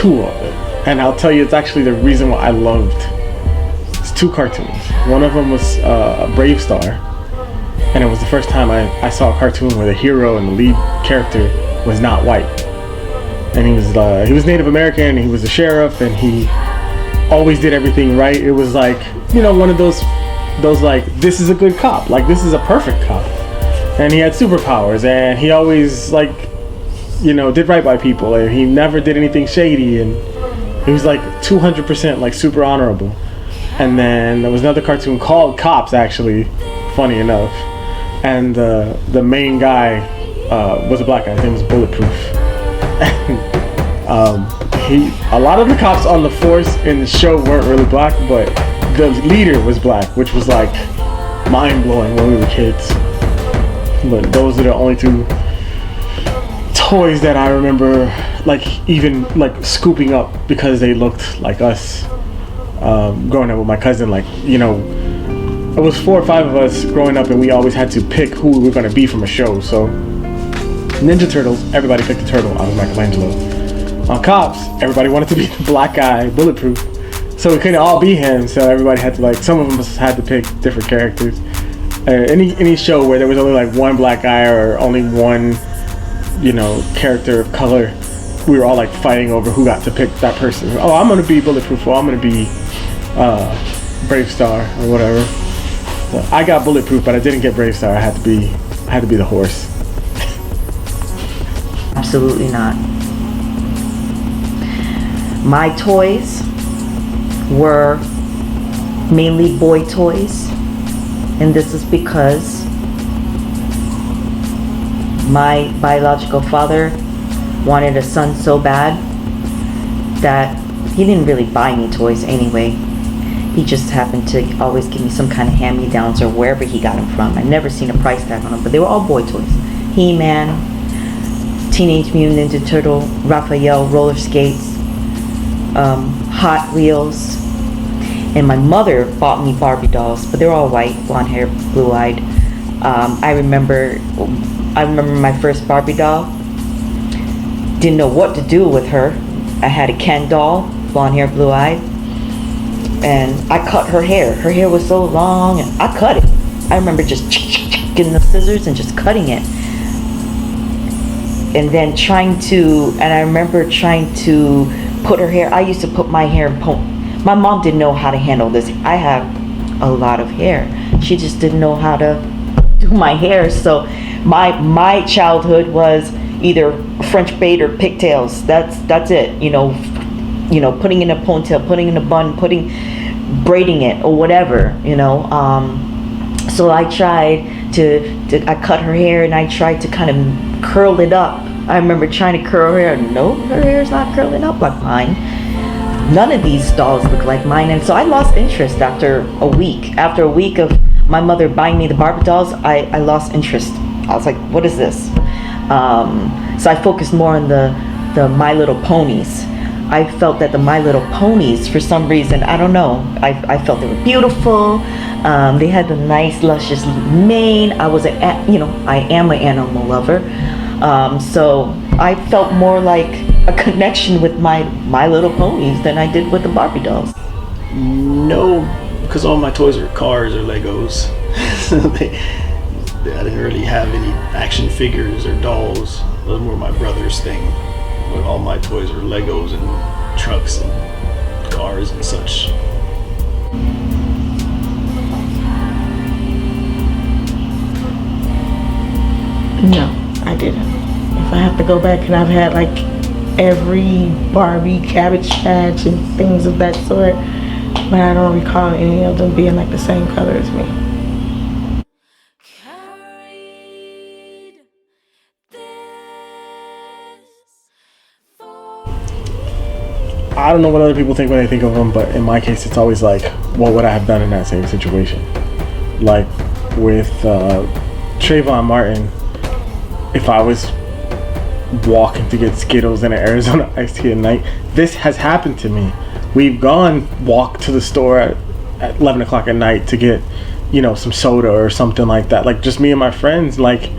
two of them, and I'll tell you, it's actually the reason why I loved. It's two cartoons. One of them was Brave Star, and it was the first time I saw a cartoon where the hero and the lead character was not white, and he was Native American, and he was a sheriff, and he always did everything right. It was like, you know, one of those like, this is a good cop, like this is a perfect cop, and he had superpowers, and he always, like, you know, did right by people, and he never did anything shady, and he was like 200% like super honorable. And then there was another cartoon called Cops, actually, funny enough, and the main guy was a black guy. His name was Bulletproof. A lot of the cops on the force in the show weren't really black, but the leader was black, which was like mind-blowing when we were kids. But those are the only two toys that I remember, like, even like scooping up because they looked like us. Growing up with my cousin, like, you know, it was 4 or 5 of us growing up, and we always had to pick who we were going to be from a show. So Ninja Turtles, everybody picked a turtle. I was Michelangelo. On Cops, everybody wanted to be the black guy, Bulletproof. So we couldn't all be him. So everybody had to, like, some of us had to pick different characters. Any show where there was only like one black guy or only one, you know, character of color, we were all like fighting over who got to pick that person. Oh, I'm gonna be Bulletproof, or I'm gonna be Brave Star, or whatever. So I got Bulletproof, but I didn't get Brave Star. I had to be the horse. Absolutely not. My toys were mainly boy toys, and this is because my biological father wanted a son so bad that he didn't really buy me toys anyway. He just happened to always give me some kind of hand-me-downs or wherever he got them from. I've never seen a price tag on them, but they were all boy toys. He-Man, Teenage Mutant Ninja Turtle, Raphael, roller skates, Hot Wheels, and my mother bought me Barbie dolls, but they're all white, blonde hair, blue-eyed. I remember my first Barbie doll. Didn't know what to do with her. I had a Ken doll, blonde hair, blue-eyed, and I cut her hair. Her hair was so long, and I cut it. I remember just getting the scissors and just cutting it. And then I remember trying to put her hair. I used to put my hair in my mom didn't know how to handle this. I have a lot of hair. She just didn't know how to do my hair. So my childhood was either French braid or pigtails. That's it. You know, putting in a ponytail, putting in a bun, braiding it or whatever. You know. So I tried I cut her hair, and I tried to kind of curl it up. I remember trying to curl her hair. No, her hair's not curling up like mine. None of these dolls look like mine, and so I lost interest after a week. After a week of my mother buying me the Barbie dolls, I lost interest. I was like, what is this? So I focused more on the My Little Ponies. I felt that the My Little Ponies, for some reason, I don't know, I felt they were beautiful. They had the nice, luscious mane. I am an animal lover. So I felt more like a connection with my Little Ponies than I did with the Barbie dolls. No, because all my toys are cars or Legos. I didn't really have any action figures or dolls. Those were my brother's thing. But all my toys are Legos and trucks and cars and such. No, I didn't. If I have to go back, and I've had like every Barbie, Cabbage Patch, and things of that sort, but I don't recall any of them being like the same color as me. I don't know what other people think when they think of them, but in my case, it's always like, what would I have done in that same situation? Like with Trayvon Martin, if I was walking to get Skittles in an Arizona iced tea at night, this has happened to me. We've walked to the store at 11 o'clock at night to get, some soda or something like that. Like just me and my friends, like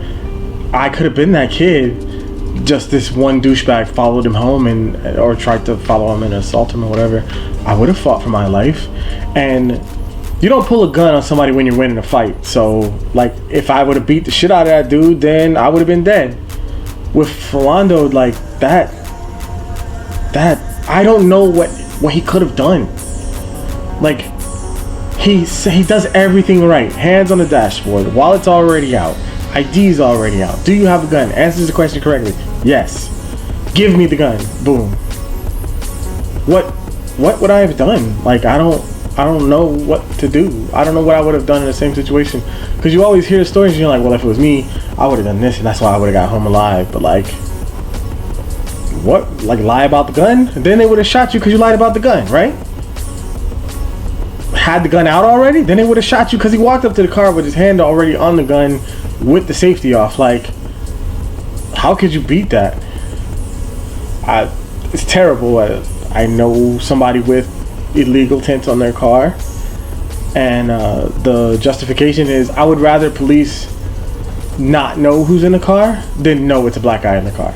I could have been that kid just this one douchebag followed him home or tried to follow him and assault him or whatever, I would have fought for my life. And you don't pull a gun on somebody when you're winning a fight. So, like, if I would have beat the shit out of that dude, then I would have been dead. With Philando, like, that I don't know what he could have done. Like, he does everything right. Hands on the dashboard. Wallet's already out. ID's already out. Do you have a gun? Answers the question correctly. Yes. Give me the gun. Boom. What would I have done? Like, I don't know what to do. I don't know what I would have done in the same situation. Because you always hear stories and you're like, well, if it was me, I would have done this and that's why I would have got home alive. But like, what? Like, lie about the gun? And then they would have shot you because you lied about the gun, right? Had the gun out already? Then they would have shot you because he walked up to the car with his hand already on the gun with the safety off. Like, how could you beat that? It's terrible. I know somebody with illegal tints on their car, and the justification is, I would rather police not know who's in the car than know it's a black guy in the car.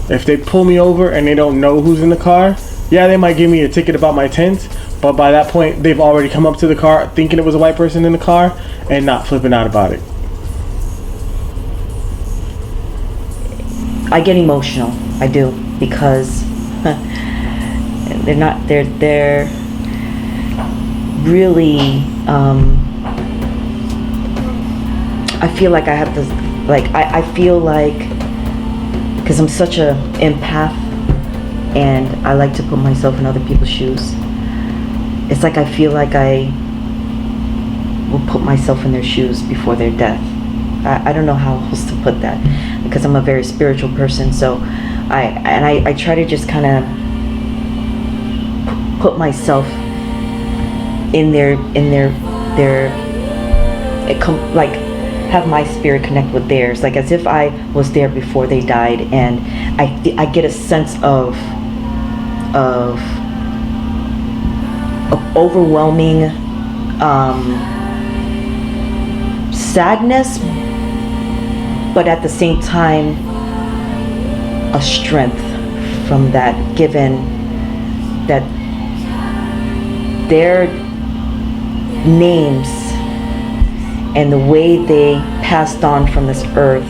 If they pull me over and they don't know who's in the car, yeah, they might give me a ticket about my tint, but by that point they've already come up to the car thinking it was a white person in the car and not flipping out about it. I get emotional. I do, because they're really, I feel like I have to, like, I feel like, because I'm such a empath and I like to put myself in other people's shoes, it's like I feel like I will put myself in their shoes before their death. I don't know how else to put that, because I'm a very spiritual person. So I try to just kind of put myself in their like, have my spirit connect with theirs, like as if I was there before they died, and I get a sense of overwhelming sadness, but at the same time a strength from that, given that their names and the way they passed on from this earth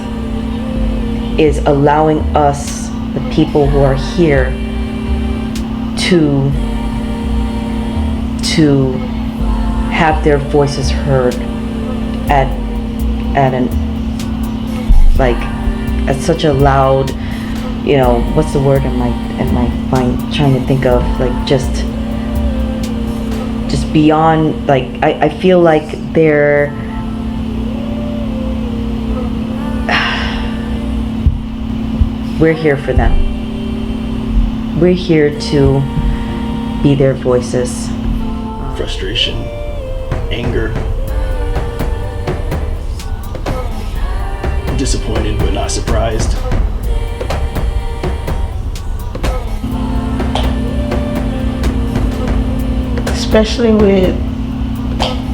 is allowing us, the people who are here, to have their voices heard at such a loud, you know, what's the word am I trying to think of, like, just beyond, like, I feel like they're we're here for them. We're here to be their voices. Frustration, anger, disappointed but not surprised. Especially with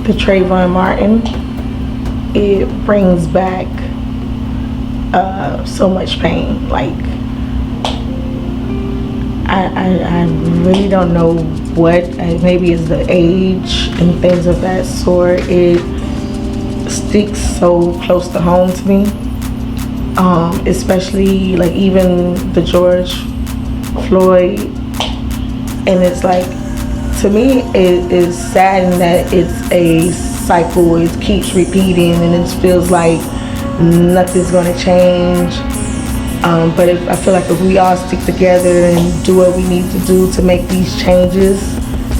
the Trayvon Martin, it brings back so much pain. Like, I really don't know what, maybe it's the age and things of that sort. It sticks so close to home to me, especially like even the George Floyd, and it's like, to me it is sad that it's a cycle, it keeps repeating, and it feels like nothing's going to change. But I feel like if we all stick together and do what we need to do to make these changes,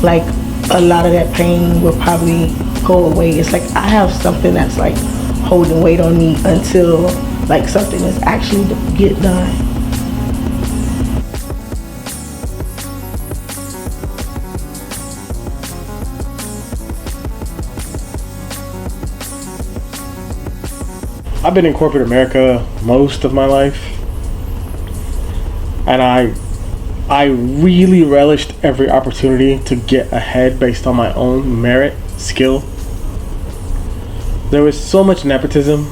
like, a lot of that pain will probably go away. It's like I have something that's like holding weight on me until like something is actually to get done. I've been in corporate America most of my life, and I really relished every opportunity to get ahead based on my own merit, skill. There was so much nepotism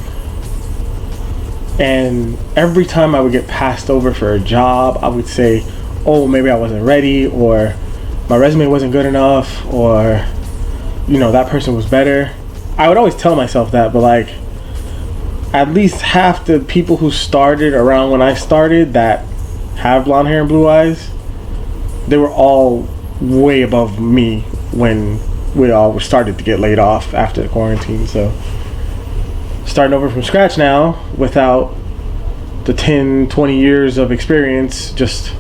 And every time I would get passed over for a job, I would say, oh, maybe I wasn't ready, or my resume wasn't good enough, or, you know, that person was better. I would always tell myself that, but like, at least half the people who started around when I started that have blonde hair and blue eyes, they were all way above me when we all started to get laid off after the quarantine. So starting over from scratch now without the 10, 20 years of experience, just,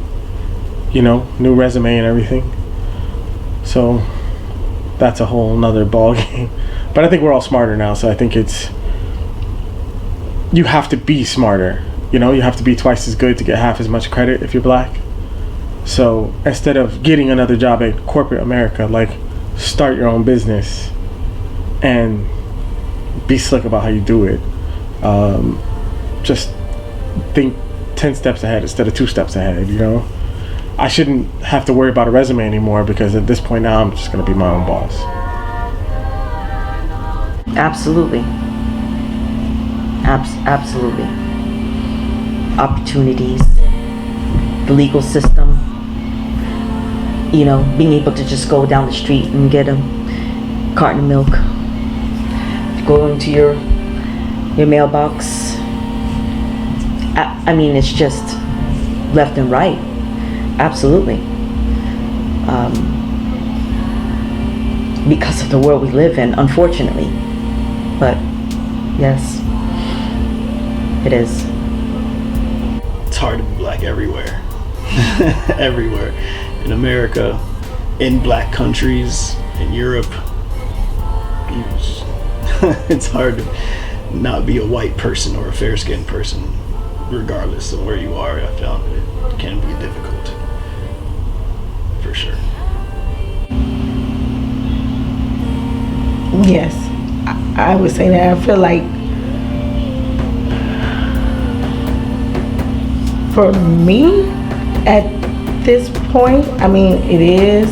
you know, new resume and everything. So that's a whole nother ball game. But I think we're all smarter now, so I think you have to be smarter. You know, you have to be twice as good to get half as much credit if you're black. So instead of getting another job at corporate America, like, start your own business and be slick about how you do it. Just think 10 steps ahead instead of 2 steps ahead, you know? I shouldn't have to worry about a resume anymore, because at this point now I'm just going to be my own boss. Absolutely. Absolutely. Opportunities, the legal system, you know, being able to just go down the street and get a carton of milk, go into your mailbox. I mean, it's just left and right. Absolutely. Because of the world we live in, unfortunately. But yes, it is. It's hard to be black everywhere. Everywhere. In America, in black countries, in Europe. It's hard to not be a white person or a fair-skinned person, regardless of where you are. I found it can be difficult, for sure. Yes, I would say that. I feel like for me, at this point, I mean, it is,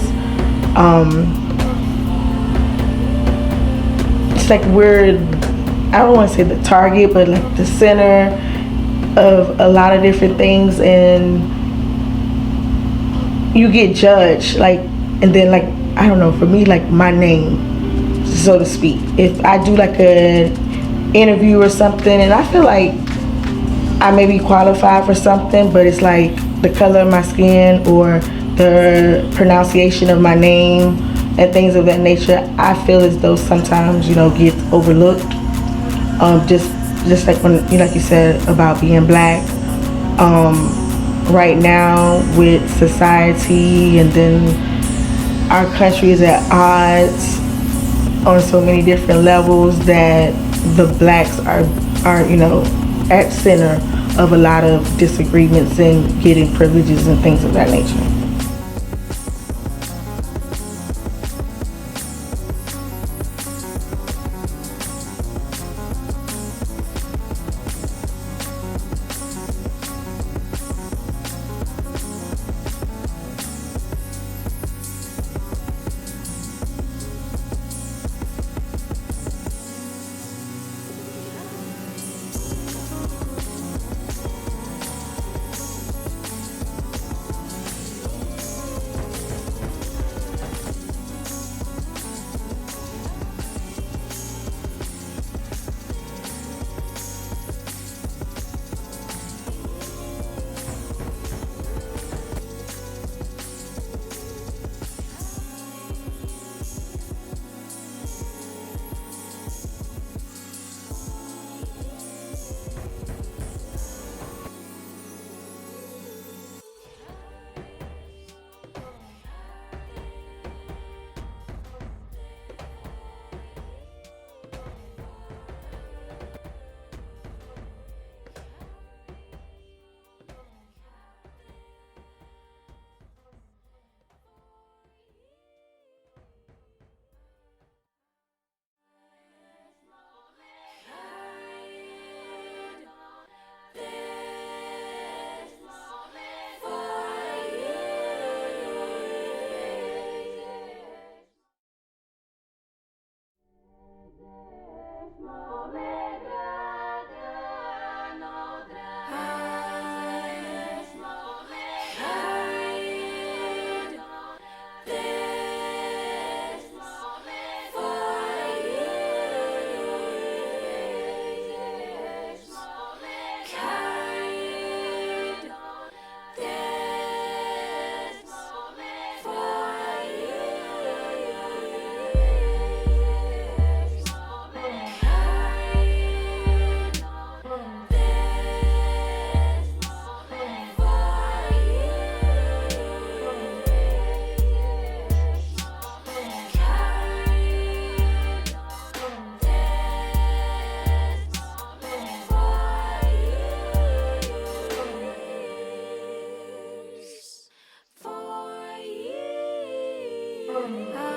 it's like we're, I don't want to say the target, but like the center of a lot of different things, and you get judged, like, and then, like, I don't know, for me, like, my name, so to speak, if I do like an interview or something and I feel like I may be qualified for something, but it's like the color of my skin or the pronunciation of my name and things of that nature, I feel as though sometimes, you know, gets overlooked. Just like when, you know, like you said about being black, right now with society, and then our country is at odds on so many different levels that the blacks are, you know, at center of a lot of disagreements and getting privileges and things of that nature. I